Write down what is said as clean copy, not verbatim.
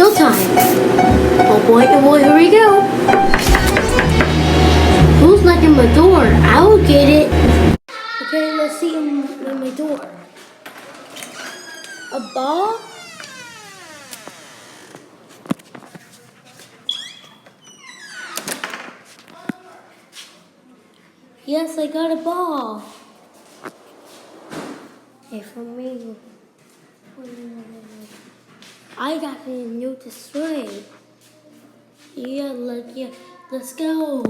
showtime. Oh boy, here we go. Who's knocking my door? I will get it. Okay, let's see in my door. A ball? Yes, I got a ball. Hey, for me. I got a new display. Yeah, let's go.